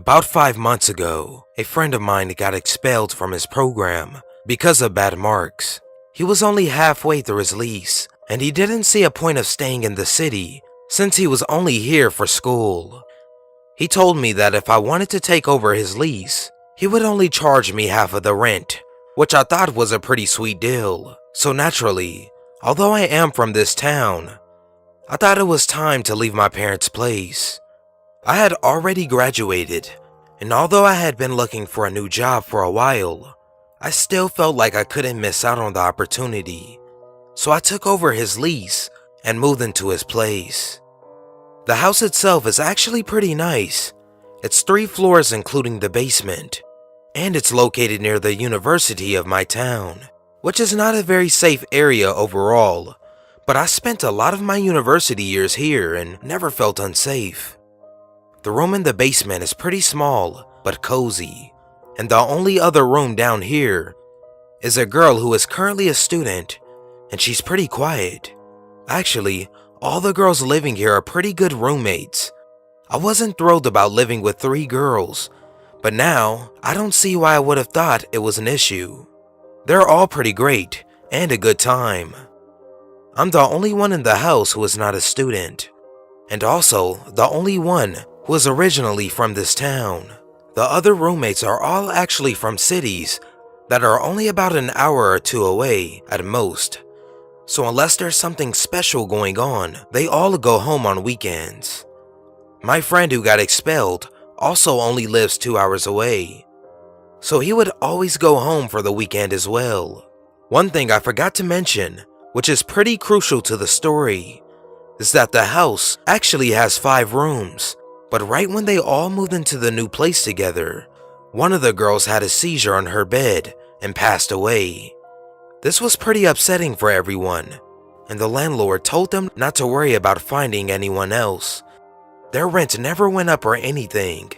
About 5 months ago, a friend of mine got expelled from his program because of bad marks. He was only halfway through his lease, and he didn't see a point of staying in the city since he was only here for school. He told me that if I wanted to take over his lease, he would only charge me half of the rent, which I thought was a pretty sweet deal. So naturally, although I am from this town, I thought it was time to leave my parents' place. I had already graduated, and although I had been looking for a new job for a while, I still felt like I couldn't miss out on the opportunity. So I took over his lease and moved into his place. The house itself is actually pretty nice. It's 3 floors including the basement, and it's located near the university of my town, which is not a very safe area overall, but I spent a lot of my university years here and never felt unsafe. The room in the basement is pretty small but cozy, and the only other room down here is a girl who is currently a student, and she's pretty quiet. Actually, all the girls living here are pretty good roommates. I wasn't thrilled about living with 3 girls, but now I don't see why I would have thought it was an issue. They're all pretty great and a good time. I'm the only one in the house who is not a student, and also the only one who is originally from this town. The other roommates are all actually from cities that are only about an hour or 2 away at most. So unless there's something special going on, they all go home on weekends. My friend who got expelled also only lives 2 hours away, so he would always go home for the weekend as well. One thing I forgot to mention, which is pretty crucial to the story, is that the house actually has 5 rooms, but right when they all moved into the new place together, one of the girls had a seizure on her bed and passed away. This was pretty upsetting for everyone, and the landlord told them not to worry about finding anyone else. Their rent never went up or anything,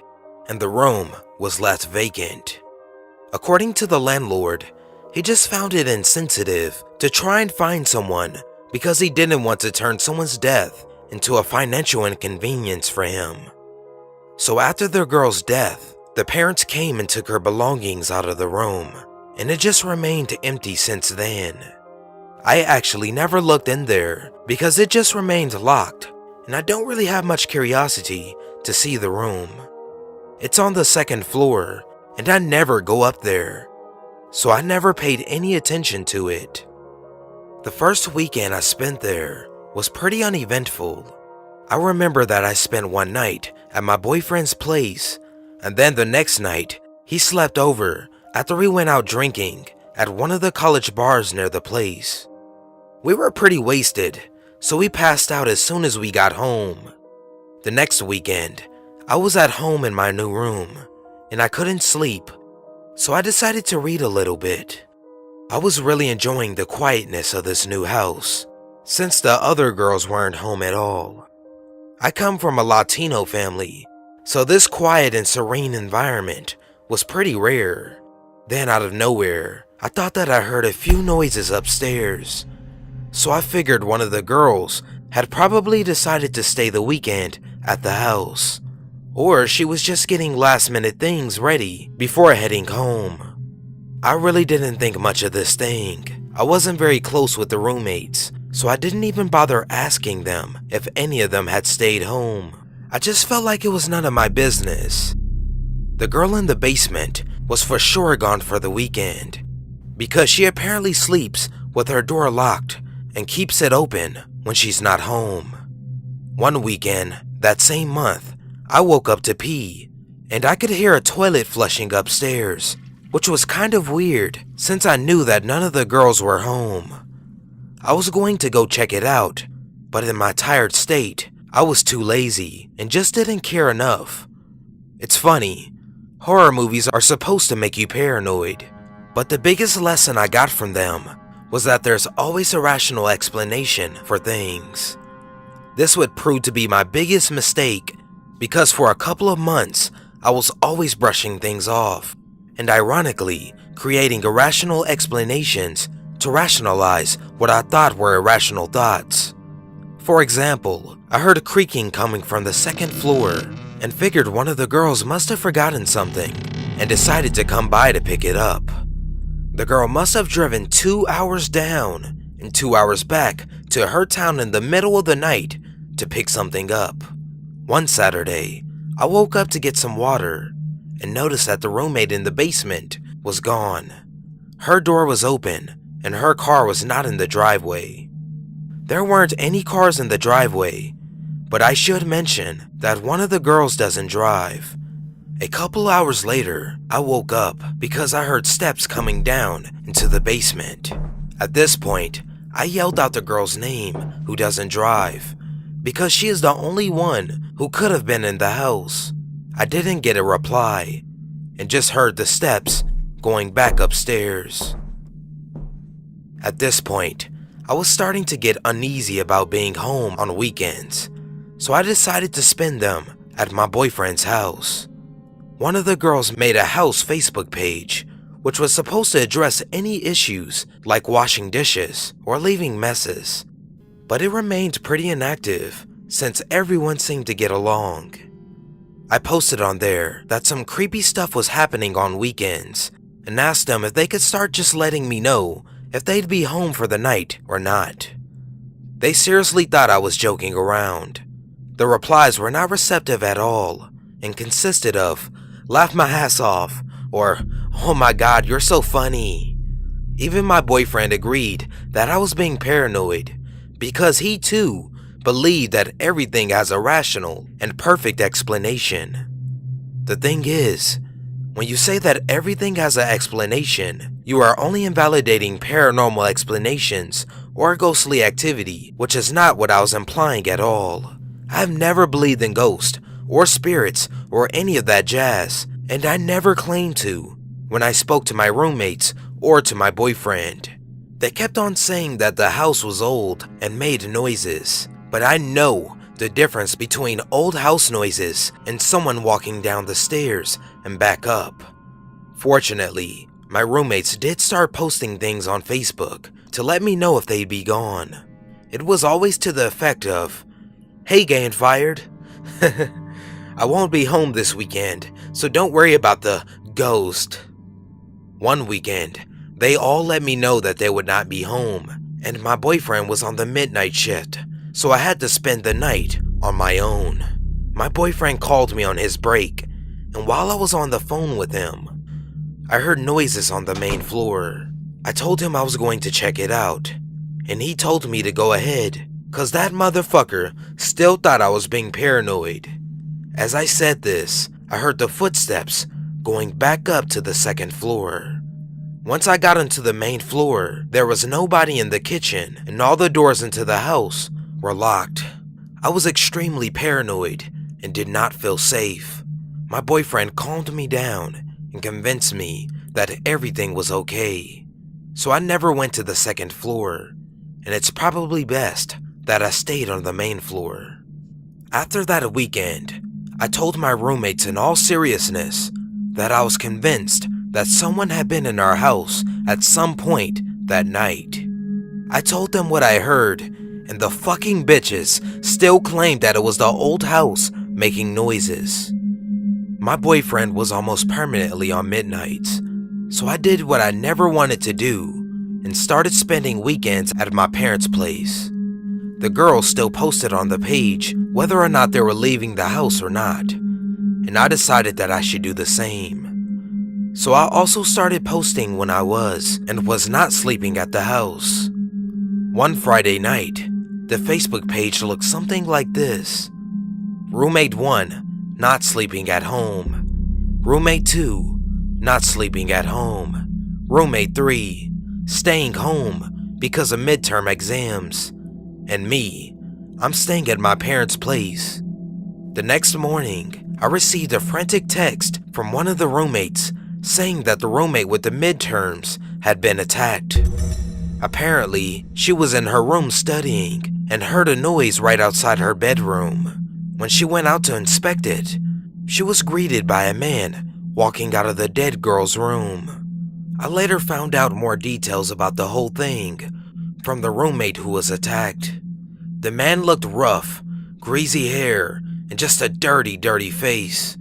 and the room was left vacant. According to the landlord, he just found it insensitive to try and find someone because he didn't want to turn someone's death into a financial inconvenience for him. So after their girl's death, the parents came and took her belongings out of the room, and it just remained empty since then. I actually never looked in there because it just remained locked, and I don't really have much curiosity to see the room. It's on the 2nd floor, and I never go up there, so I never paid any attention to it. The first weekend I spent there was pretty uneventful. I remember that I spent one night at my boyfriend's place, and then the next night he slept over after we went out drinking at one of the college bars near the place. We were pretty wasted, so we passed out as soon as we got home. The next weekend, I was at home in my new room, and I couldn't sleep, so I decided to read a little bit. I was really enjoying the quietness of this new house, since the other girls weren't home at all. I come from a Latino family, so this quiet and serene environment was pretty rare. Then out of nowhere, I thought that I heard a few noises upstairs, so I figured one of the girls had probably decided to stay the weekend at the house, or she was just getting last-minute things ready before heading home. I really didn't think much of this thing. I wasn't very close with the roommates, so I didn't even bother asking them if any of them had stayed home. I just felt like it was none of my business. The girl in the basement was for sure gone for the weekend, because she apparently sleeps with her door locked and keeps it open when she's not home. One weekend, that same month, I woke up to pee, and I could hear a toilet flushing upstairs, which was kind of weird since I knew that none of the girls were home. I was going to go check it out, but in my tired state, I was too lazy and just didn't care enough. It's funny, horror movies are supposed to make you paranoid, but the biggest lesson I got from them was that there's always a rational explanation for things. This would prove to be my biggest mistake because for a couple of months, I was always brushing things off and ironically creating irrational explanations to rationalize what I thought were irrational thoughts. For example, I heard a creaking coming from the 2nd floor, and figured one of the girls must have forgotten something and decided to come by to pick it up. The girl must have driven 2 hours down and 2 hours back to her town in the middle of the night to pick something up. One Saturday, I woke up to get some water and noticed that the roommate in the basement was gone. Her door was open and her car was not in the driveway. There weren't any cars in the driveway, but I should mention that one of the girls doesn't drive. A couple hours later, I woke up because I heard steps coming down into the basement. At this point, I yelled out the girl's name who doesn't drive, because she is the only one who could have been in the house. I didn't get a reply, and just heard the steps going back upstairs. At this point, I was starting to get uneasy about being home on weekends, so I decided to spend them at my boyfriend's house. One of the girls made a house Facebook page, which was supposed to address any issues like washing dishes or leaving messes, but it remained pretty inactive since everyone seemed to get along. I posted on there that some creepy stuff was happening on weekends and asked them if they could start just letting me know if they'd be home for the night or not. They seriously thought I was joking around. The replies were not receptive at all and consisted of "laugh my ass off" or "oh my god, you're so funny." Even my boyfriend agreed that I was being paranoid because he too believed that everything has a rational and perfect explanation. The thing is, when you say that everything has an explanation, you are only invalidating paranormal explanations or ghostly activity, which is not what I was implying at all. I've never believed in ghosts or spirits or any of that jazz, and I never claimed to when I spoke to my roommates or to my boyfriend. They kept on saying that the house was old and made noises, but I know the difference between old house noises and someone walking down the stairs and back up. Fortunately, my roommates did start posting things on Facebook to let me know if they'd be gone. It was always to the effect of, "Hey, getting fired. I won't be home this weekend, so don't worry about the ghost." One weekend, they all let me know that they would not be home, and my boyfriend was on the midnight shift, so I had to spend the night on my own. My boyfriend called me on his break, and while I was on the phone with him, I heard noises on the main floor. I told him I was going to check it out, and he told me to go ahead, cause that motherfucker still thought I was being paranoid. As I said this, I heard the footsteps going back up to the second floor. Once I got into the main floor, there was nobody in the kitchen and all the doors into the house were locked. I was extremely paranoid and did not feel safe. My boyfriend calmed me down and convinced me that everything was okay. So I never went to the second floor, and it's probably best that I stayed on the main floor. After that weekend, I told my roommates in all seriousness that I was convinced that someone had been in our house at some point that night. I told them what I heard, and the fucking bitches still claimed that it was the old house making noises. My boyfriend was almost permanently on midnights, so I did what I never wanted to do and started spending weekends at my parents' place. The girls still posted on the page whether or not they were leaving the house or not, and I decided that I should do the same. So I also started posting when I was and was not sleeping at the house. One Friday night, the Facebook page looked something like this: Roommate 1, not sleeping at home. Roommate 2, not sleeping at home. Roommate 3, staying home because of midterm exams. And me, I'm staying at my parents' place. The next morning, I received a frantic text from one of the roommates saying that the roommate with the midterms had been attacked. Apparently, she was in her room studying and heard a noise right outside her bedroom. When she went out to inspect it, she was greeted by a man walking out of the dead girl's room. I later found out more details about the whole thing from the roommate who was attacked. The man looked rough, greasy hair, and just a dirty, dirty face.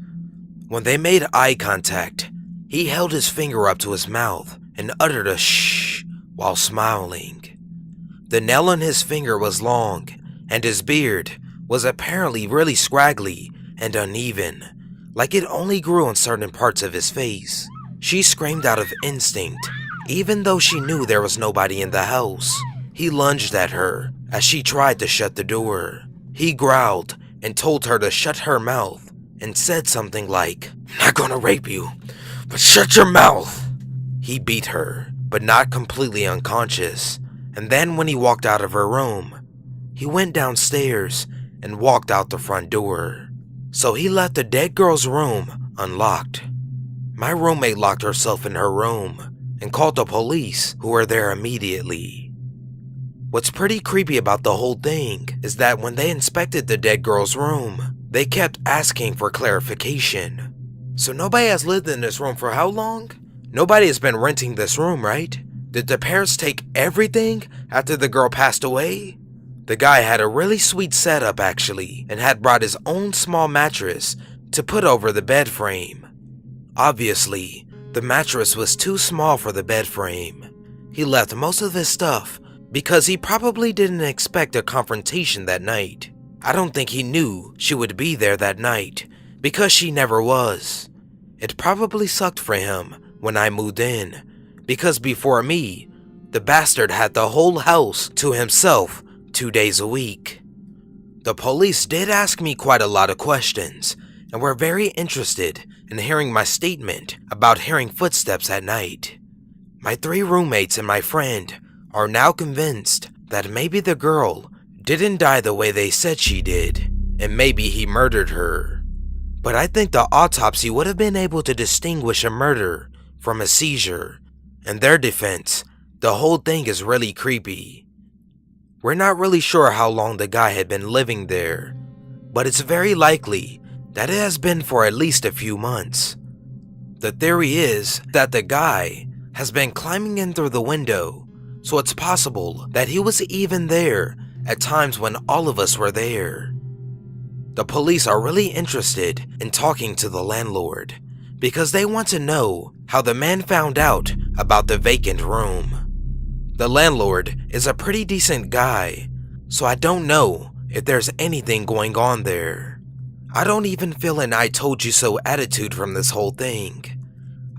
When they made eye contact, he held his finger up to his mouth and uttered a shh while smiling. The nail on his finger was long, and his beard was apparently really scraggly and uneven, like it only grew on certain parts of his face. She screamed out of instinct, even though she knew there was nobody in the house. He lunged at her as she tried to shut the door. He growled and told her to shut her mouth and said something like, "I'm not gonna rape you, but shut your mouth." He beat her, but not completely unconscious, and then when he walked out of her room, he went downstairs and walked out the front door. So he left the dead girl's room unlocked. My roommate locked herself in her room and called the police, who were there immediately. What's pretty creepy about the whole thing is that when they inspected the dead girl's room, they kept asking for clarification. So nobody has lived in this room for how long? Nobody has been renting this room, right? Did the parents take everything after the girl passed away? The guy had a really sweet setup actually, and had brought his own small mattress to put over the bed frame. Obviously, the mattress was too small for the bed frame. He left most of his stuff because he probably didn't expect a confrontation that night. I don't think he knew she would be there that night, because she never was. It probably sucked for him when I moved in, because before me, the bastard had the whole house to himself 2 days a week. The police did ask me quite a lot of questions, and were very interested in hearing my statement about hearing footsteps at night. My 3 roommates and my friend are now convinced that maybe the girl didn't die the way they said she did, and maybe he murdered her. But I think the autopsy would have been able to distinguish a murder from a seizure. In their defense, the whole thing is really creepy. We're not really sure how long the guy had been living there, but it's very likely that it has been for at least a few months. The theory is that the guy has been climbing in through the window, so it's possible that he was even there at times when all of us were there. The police are really interested in talking to the landlord because they want to know how the man found out about the vacant room. The landlord is a pretty decent guy, so I don't know if there's anything going on there. I don't even feel an "I told you so" attitude from this whole thing.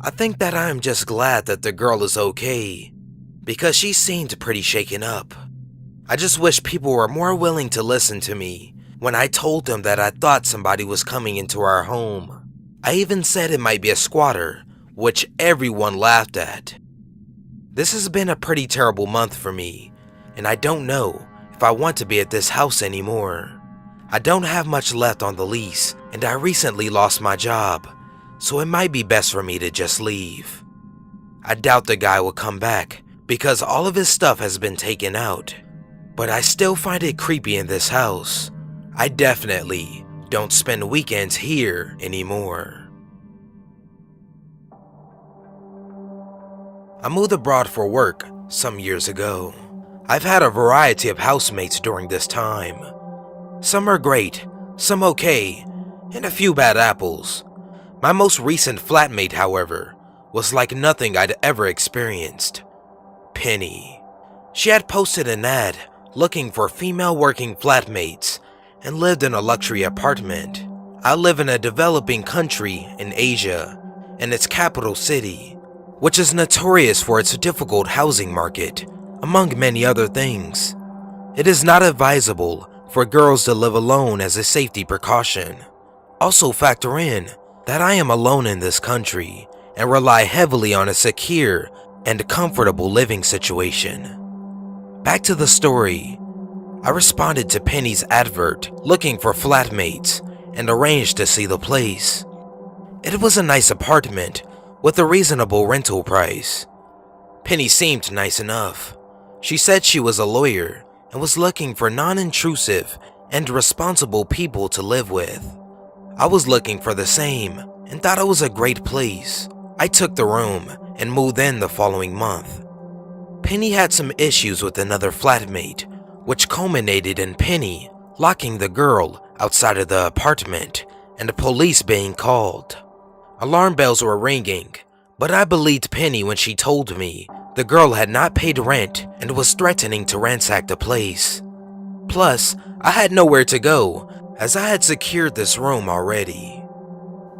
I think that I am just glad that the girl is okay, because she seemed pretty shaken up. I just wish people were more willing to listen to me when I told them that I thought somebody was coming into our home. I even said it might be a squatter, which everyone laughed at. This has been a pretty terrible month for me, and I don't know if I want to be at this house anymore. I don't have much left on the lease, and I recently lost my job, so it might be best for me to just leave. I doubt the guy will come back because all of his stuff has been taken out, but I still find it creepy in this house. I definitely don't spend weekends here anymore. I moved abroad for work some years ago. I've had a variety of housemates during this time. Some are great, some okay, and a few bad apples. My most recent flatmate, however, was like nothing I'd ever experienced. Penny. She had posted an ad looking for female working flatmates and lived in a luxury apartment. I live in a developing country in Asia, and its capital city, which is notorious for its difficult housing market, among many other things. It is not advisable for girls to live alone as a safety precaution. Also factor in that I am alone in this country and rely heavily on a secure and comfortable living situation. Back to the story. I responded to Penny's advert looking for flatmates and arranged to see the place. It was a nice apartment with a reasonable rental price. Penny seemed nice enough. She said she was a lawyer and was looking for non-intrusive and responsible people to live with. I was looking for the same and thought it was a great place. I took the room and moved in the following month. Penny had some issues with another flatmate, which culminated in Penny locking the girl outside of the apartment and the police being called. Alarm bells were ringing, but I believed Penny when she told me the girl had not paid rent and was threatening to ransack the place. Plus, I had nowhere to go as I had secured this room already.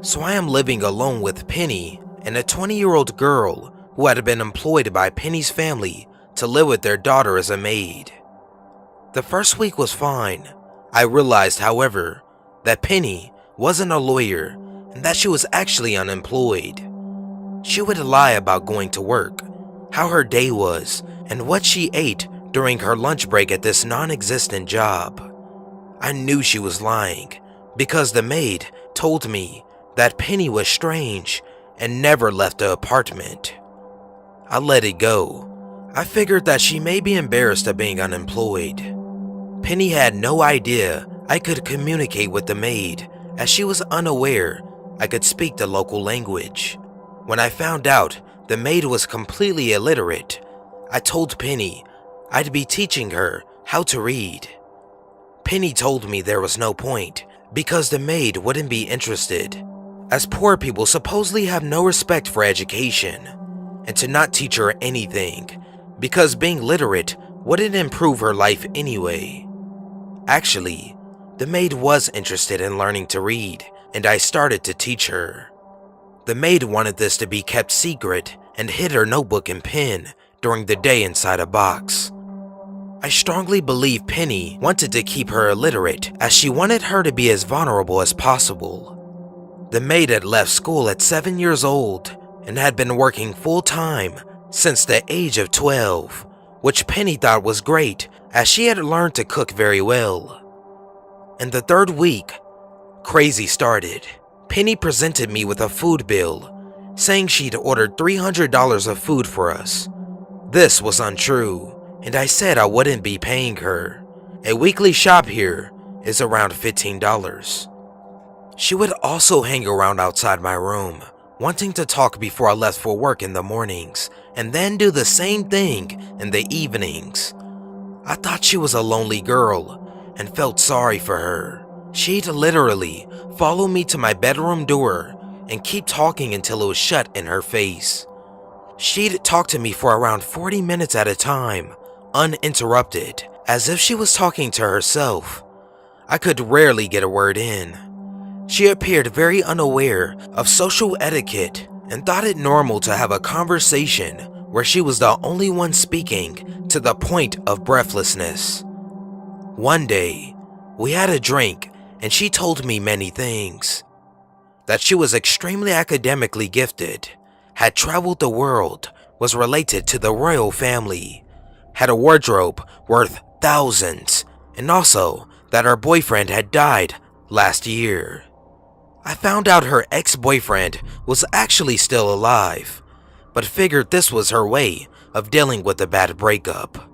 So I am living alone with Penny and a 20-year-old girl who had been employed by Penny's family to live with their daughter as a maid. The first week was fine. I realized, however, that Penny wasn't a lawyer and that she was actually unemployed. She would lie about going to work, how her day was, and what she ate during her lunch break at this non-existent job. I knew she was lying because the maid told me that Penny was strange and never left the apartment. I let it go. I figured that she may be embarrassed of being unemployed. Penny had no idea I could communicate with the maid as she was unaware I could speak the local language. When I found out the maid was completely illiterate, I told Penny I'd be teaching her how to read. Penny told me there was no point because the maid wouldn't be interested, as poor people supposedly have no respect for education, and to not teach her anything because being literate wouldn't improve her life anyway. Actually, the maid was interested in learning to read, and I started to teach her. The maid wanted this to be kept secret and hid her notebook and pen during the day inside a box. I strongly believe Penny wanted to keep her illiterate as she wanted her to be as vulnerable as possible. The maid had left school at 7 years old and had been working full-time since the age of 12, which Penny thought was great as she had learned to cook very well. In the third week, crazy started. Penny presented me with a food bill, saying she'd ordered $300 of food for us. This was untrue, and I said I wouldn't be paying her. A weekly shop here is around $15. She would also hang around outside my room, wanting to talk before I left for work in the mornings, and then do the same thing in the evenings. I thought she was a lonely girl and felt sorry for her. She'd literally follow me to my bedroom door and keep talking until it was shut in her face. She'd talk to me for around 40 minutes at a time, uninterrupted, as if she was talking to herself. I could rarely get a word in. She appeared very unaware of social etiquette and thought it normal to have a conversation where she was the only one speaking to the point of breathlessness. One day, we had a drink and she told me many things. That she was extremely academically gifted, had traveled the world, was related to the royal family, had a wardrobe worth thousands, and also that her boyfriend had died last year. I found out her ex-boyfriend was actually still alive, but figured this was her way of dealing with a bad breakup.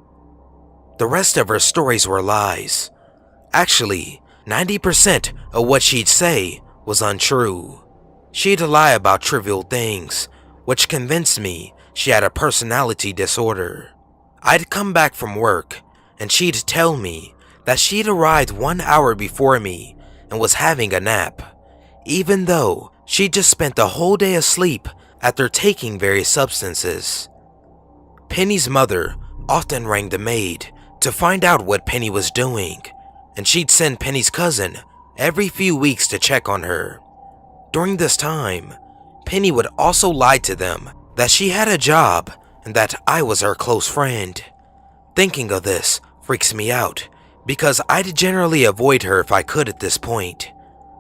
The rest of her stories were lies. Actually, 90% of what she'd say was untrue. She'd lie about trivial things, which convinced me she had a personality disorder. I'd come back from work, and she'd tell me that she'd arrived 1 hour before me and was having a nap, even though she'd just spent the whole day asleep after taking various substances. Penny's mother often rang the maid to find out what Penny was doing, and she'd send Penny's cousin every few weeks to check on her. During this time, Penny would also lie to them that she had a job and that I was her close friend. Thinking of this freaks me out because I'd generally avoid her if I could at this point.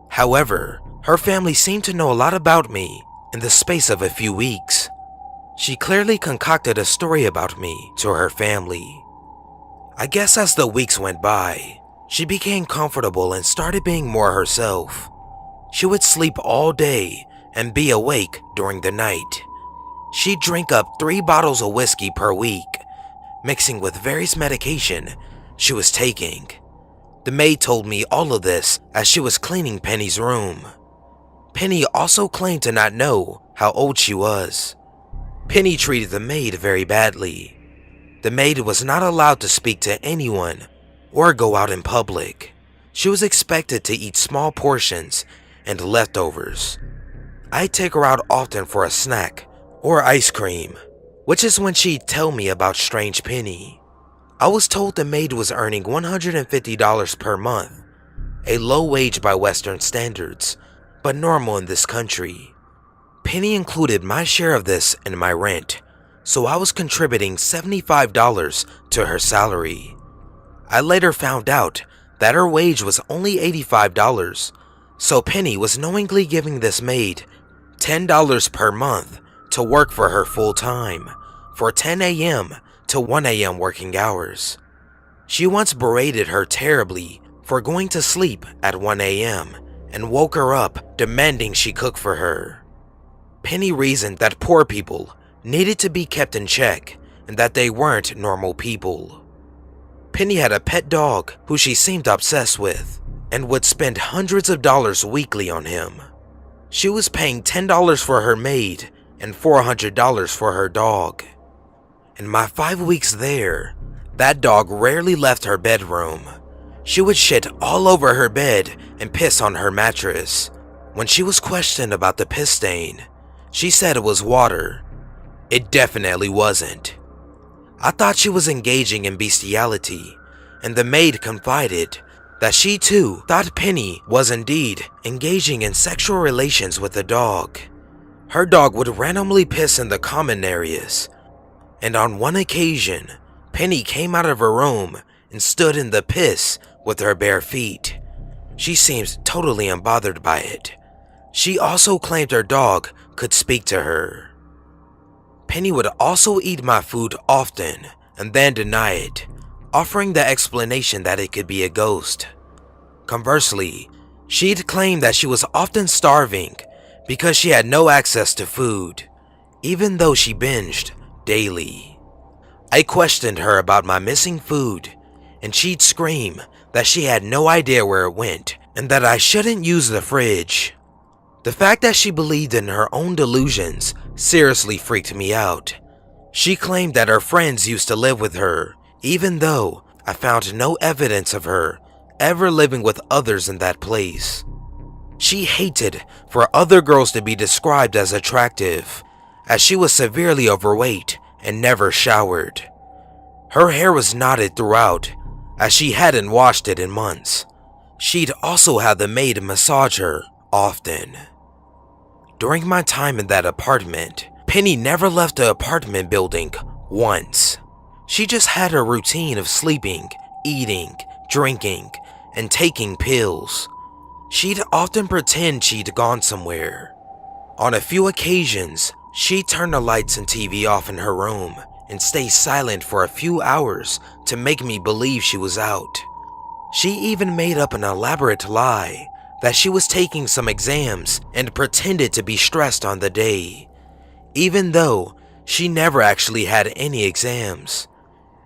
However, her family seemed to know a lot about me in the space of a few weeks. She clearly concocted a story about me to her family. I guess as the weeks went by, she became comfortable and started being more herself. She would sleep all day and be awake during the night. She'd drink up 3 bottles of whiskey per week, mixing with various medication she was taking. The maid told me all of this as she was cleaning Penny's room. Penny also claimed to not know how old she was. Penny treated the maid very badly. The maid was not allowed to speak to anyone or go out in public. She was expected to eat small portions and leftovers. I'd take her out often for a snack or ice cream, which is when she'd tell me about Strange Penny. I was told the maid was earning $150 per month, a low wage by Western standards, but normal in this country. Penny included my share of this in my rent, so I was contributing $75 to her salary. I later found out that her wage was only $85, so Penny was knowingly giving this maid $10 per month to work for her full time for 10 a.m. to 1 a.m. working hours. She once berated her terribly for going to sleep at 1 a.m. and woke her up demanding she cook for her. Penny reasoned that poor people needed to be kept in check and that they weren't normal people. Penny had a pet dog who she seemed obsessed with and would spend hundreds of dollars weekly on him. She was paying $10 for her maid and $400 for her dog. In my 5 weeks there, that dog rarely left her bedroom. She would shit all over her bed and piss on her mattress. When she was questioned about the piss stain, she said it was water. It definitely wasn't. I thought she was engaging in bestiality, and the maid confided that she too thought Penny was indeed engaging in sexual relations with the dog. Her dog would randomly piss in the common areas, and on one occasion, Penny came out of her room and stood in the piss with her bare feet. She seemed totally unbothered by it. She also claimed her dog could speak to her. Penny would also eat my food often and then deny it, offering the explanation that it could be a ghost. Conversely, she'd claim that she was often starving because she had no access to food, even though she binged daily. I questioned her about my missing food, and she'd scream that she had no idea where it went and that I shouldn't use the fridge. The fact that she believed in her own delusions seriously freaked me out. She claimed that her friends used to live with her, even though I found no evidence of her ever living with others in that place. She hated for other girls to be described as attractive, as she was severely overweight and never showered. Her hair was knotted throughout, as she hadn't washed it in months. She'd also have the maid massage her often. During my time in that apartment, Penny never left the apartment building once. She just had her routine of sleeping, eating, drinking, and taking pills. She'd often pretend she'd gone somewhere. On a few occasions, she'd turn the lights and TV off in her room and stay silent for a few hours to make me believe she was out. She even made up an elaborate lie that she was taking some exams and pretended to be stressed on the day, even though she never actually had any exams.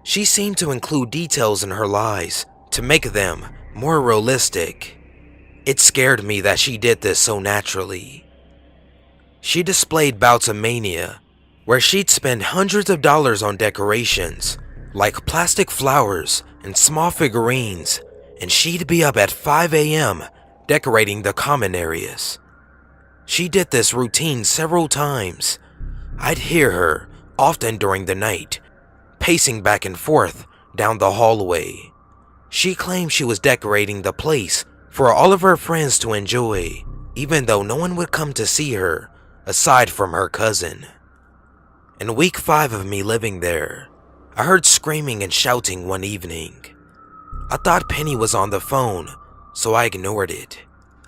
She seemed to include details in her lies to make them more realistic. It scared me that she did this so naturally. She displayed bouts of mania, where she'd spend hundreds of dollars on decorations, like plastic flowers and small figurines, and she'd be up at 5 a.m. decorating the common areas. She did this routine several times. I'd hear her, often during the night, pacing back and forth down the hallway. She claimed she was decorating the place for all of her friends to enjoy, even though no one would come to see her aside from her cousin. In week 5 of me living there, I heard screaming and shouting one evening. I thought Penny was on the phone, so I ignored it.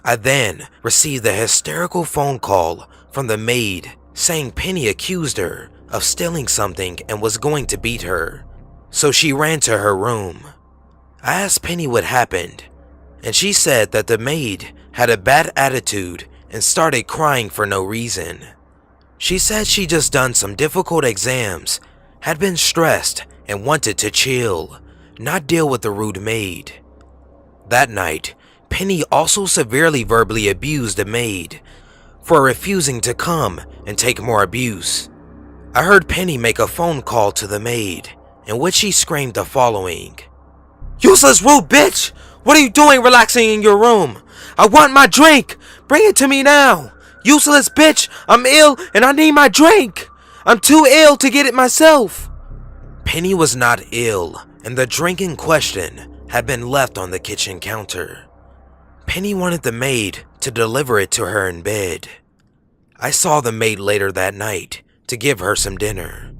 I then received a hysterical phone call from the maid saying Penny accused her of stealing something and was going to beat her, so she ran to her room. I asked Penny what happened, and she said that the maid had a bad attitude and started crying for no reason. She said she just done some difficult exams, had been stressed, and wanted to chill, not deal with the rude maid. That night, Penny also severely verbally abused the maid for refusing to come and take more abuse. I heard Penny make a phone call to the maid, in which she screamed the following: "Useless rude bitch! What are you doing relaxing in your room? I want my drink! Bring it to me now! Useless bitch! I'm ill and I need my drink! I'm too ill to get it myself! Penny was not ill, and the drink in question had been left on the kitchen counter. Penny wanted the maid to deliver it to her in bed. I saw the maid later that night to give her some dinner.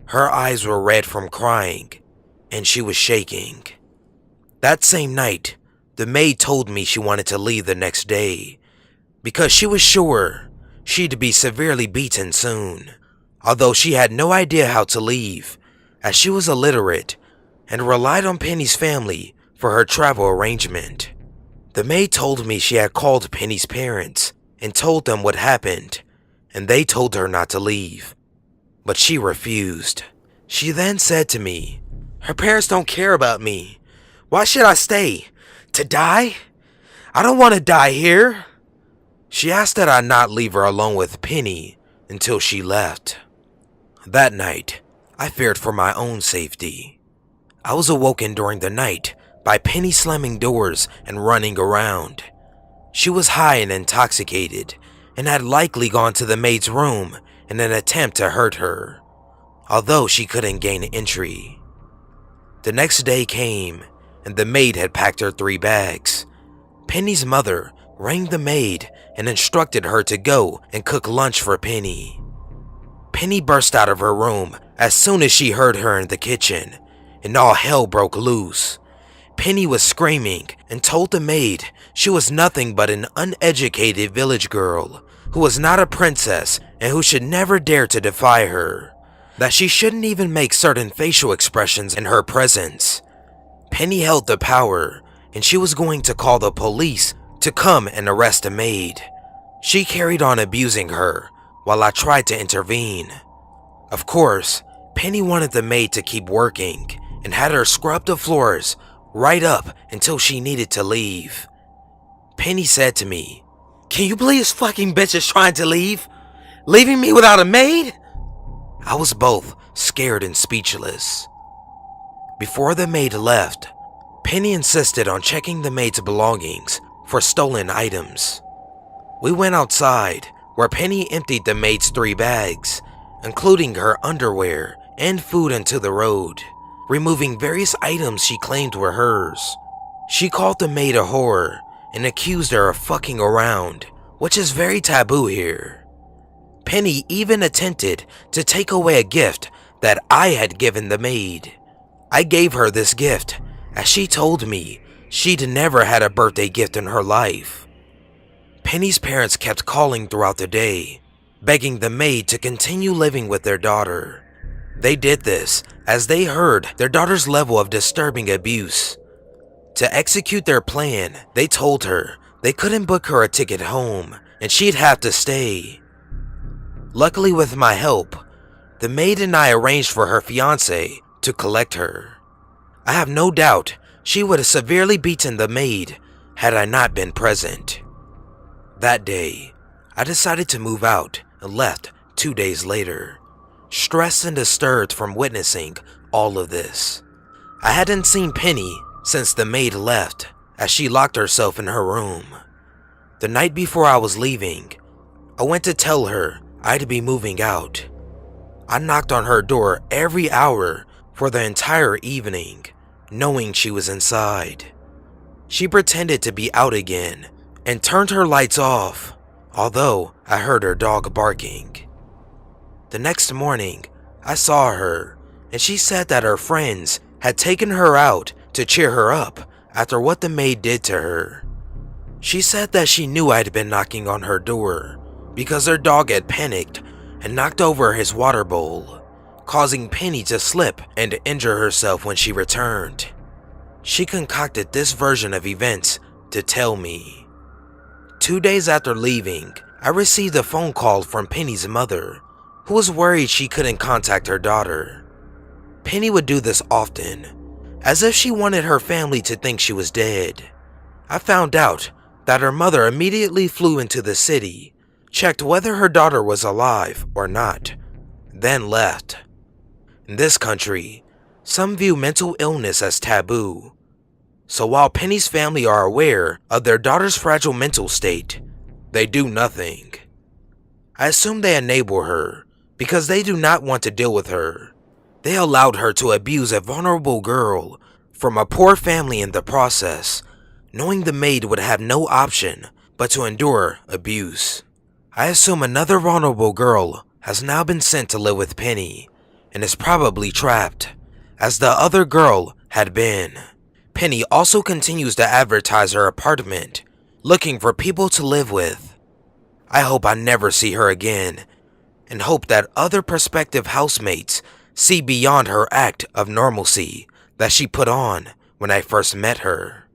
Her eyes were red from crying, and she was shaking. That same night, the maid told me she wanted to leave the next day because she was sure she'd be severely beaten soon, although she had no idea how to leave as she was illiterate and relied on Penny's family for her travel arrangement. The maid told me she had called Penny's parents and told them what happened, and they told her not to leave, but she refused. She then said to me, "Her parents don't care about me. Why should I stay? To die? I don't want to die here." She asked that I not leave her alone with Penny until she left. That night, I feared for my own safety. I was awoken during the night by Penny slamming doors and running around. She was high and intoxicated and had likely gone to the maid's room in an attempt to hurt her, although she couldn't gain entry. The next day came, and the maid had packed her 3 bags. Penny's mother rang the maid and instructed her to go and cook lunch for Penny. Penny burst out of her room as soon as she heard her in the kitchen, and all hell broke loose. Penny was screaming and told the maid she was nothing but an uneducated village girl who was not a princess and who should never dare to defy her, that she shouldn't even make certain facial expressions in her presence. Penny held the power, and she was going to call the police to come and arrest the maid. She carried on abusing her while I tried to intervene. Of course, Penny wanted the maid to keep working and had her scrub the floors right up until she needed to leave. Penny said to me, "Can you believe this fucking bitch is trying to leave? Leaving me without a maid?" I was both scared and speechless. Before the maid left, Penny insisted on checking the maid's belongings for stolen items. We went outside, where Penny emptied the maid's 3 bags, including her underwear and food, into the road, removing various items she claimed were hers. She called the maid a whore and accused her of fucking around, which is very taboo here. Penny even attempted to take away a gift that I had given the maid. I gave her this gift as she told me she'd never had a birthday gift in her life. Penny's parents kept calling throughout the day, begging the maid to continue living with their daughter. They did this as they heard their daughter's level of disturbing abuse. To execute their plan, they told her they couldn't book her a ticket home and she'd have to stay. Luckily, with my help, the maid and I arranged for her fiancé to collect her. I have no doubt she would have severely beaten the maid had I not been present. That day, I decided to move out and left 2 days later, stressed and disturbed from witnessing all of this. I hadn't seen Penny since the maid left, as she locked herself in her room. The night before I was leaving, I went to tell her I'd be moving out. I knocked on her door every hour for the entire evening, knowing she was inside. She pretended to be out again and turned her lights off, although I heard her dog barking. The next morning, I saw her, and she said that her friends had taken her out to cheer her up after what the maid did to her. She said that she knew I'd been knocking on her door because her dog had panicked and knocked over his water bowl, causing Penny to slip and injure herself when she returned. She concocted this version of events to tell me. 2 days after leaving, I received a phone call from Penny's mother, who was worried she couldn't contact her daughter. Penny would do this often, as if she wanted her family to think she was dead. I found out that her mother immediately flew into the city, checked whether her daughter was alive or not, then left. In this country, some view mental illness as taboo, So while Penny's family are aware of their daughter's fragile mental state, they do nothing. I assume they enable her because they do not want to deal with her. They allowed her to abuse a vulnerable girl from a poor family in the process, knowing the maid would have no option but to endure abuse. I assume another vulnerable girl has now been sent to live with Penny and is probably trapped, as the other girl had been. Penny also continues to advertise her apartment, looking for people to live with. I hope I never see her again, and hope that other prospective housemates see beyond her act of normalcy that she put on when I first met her.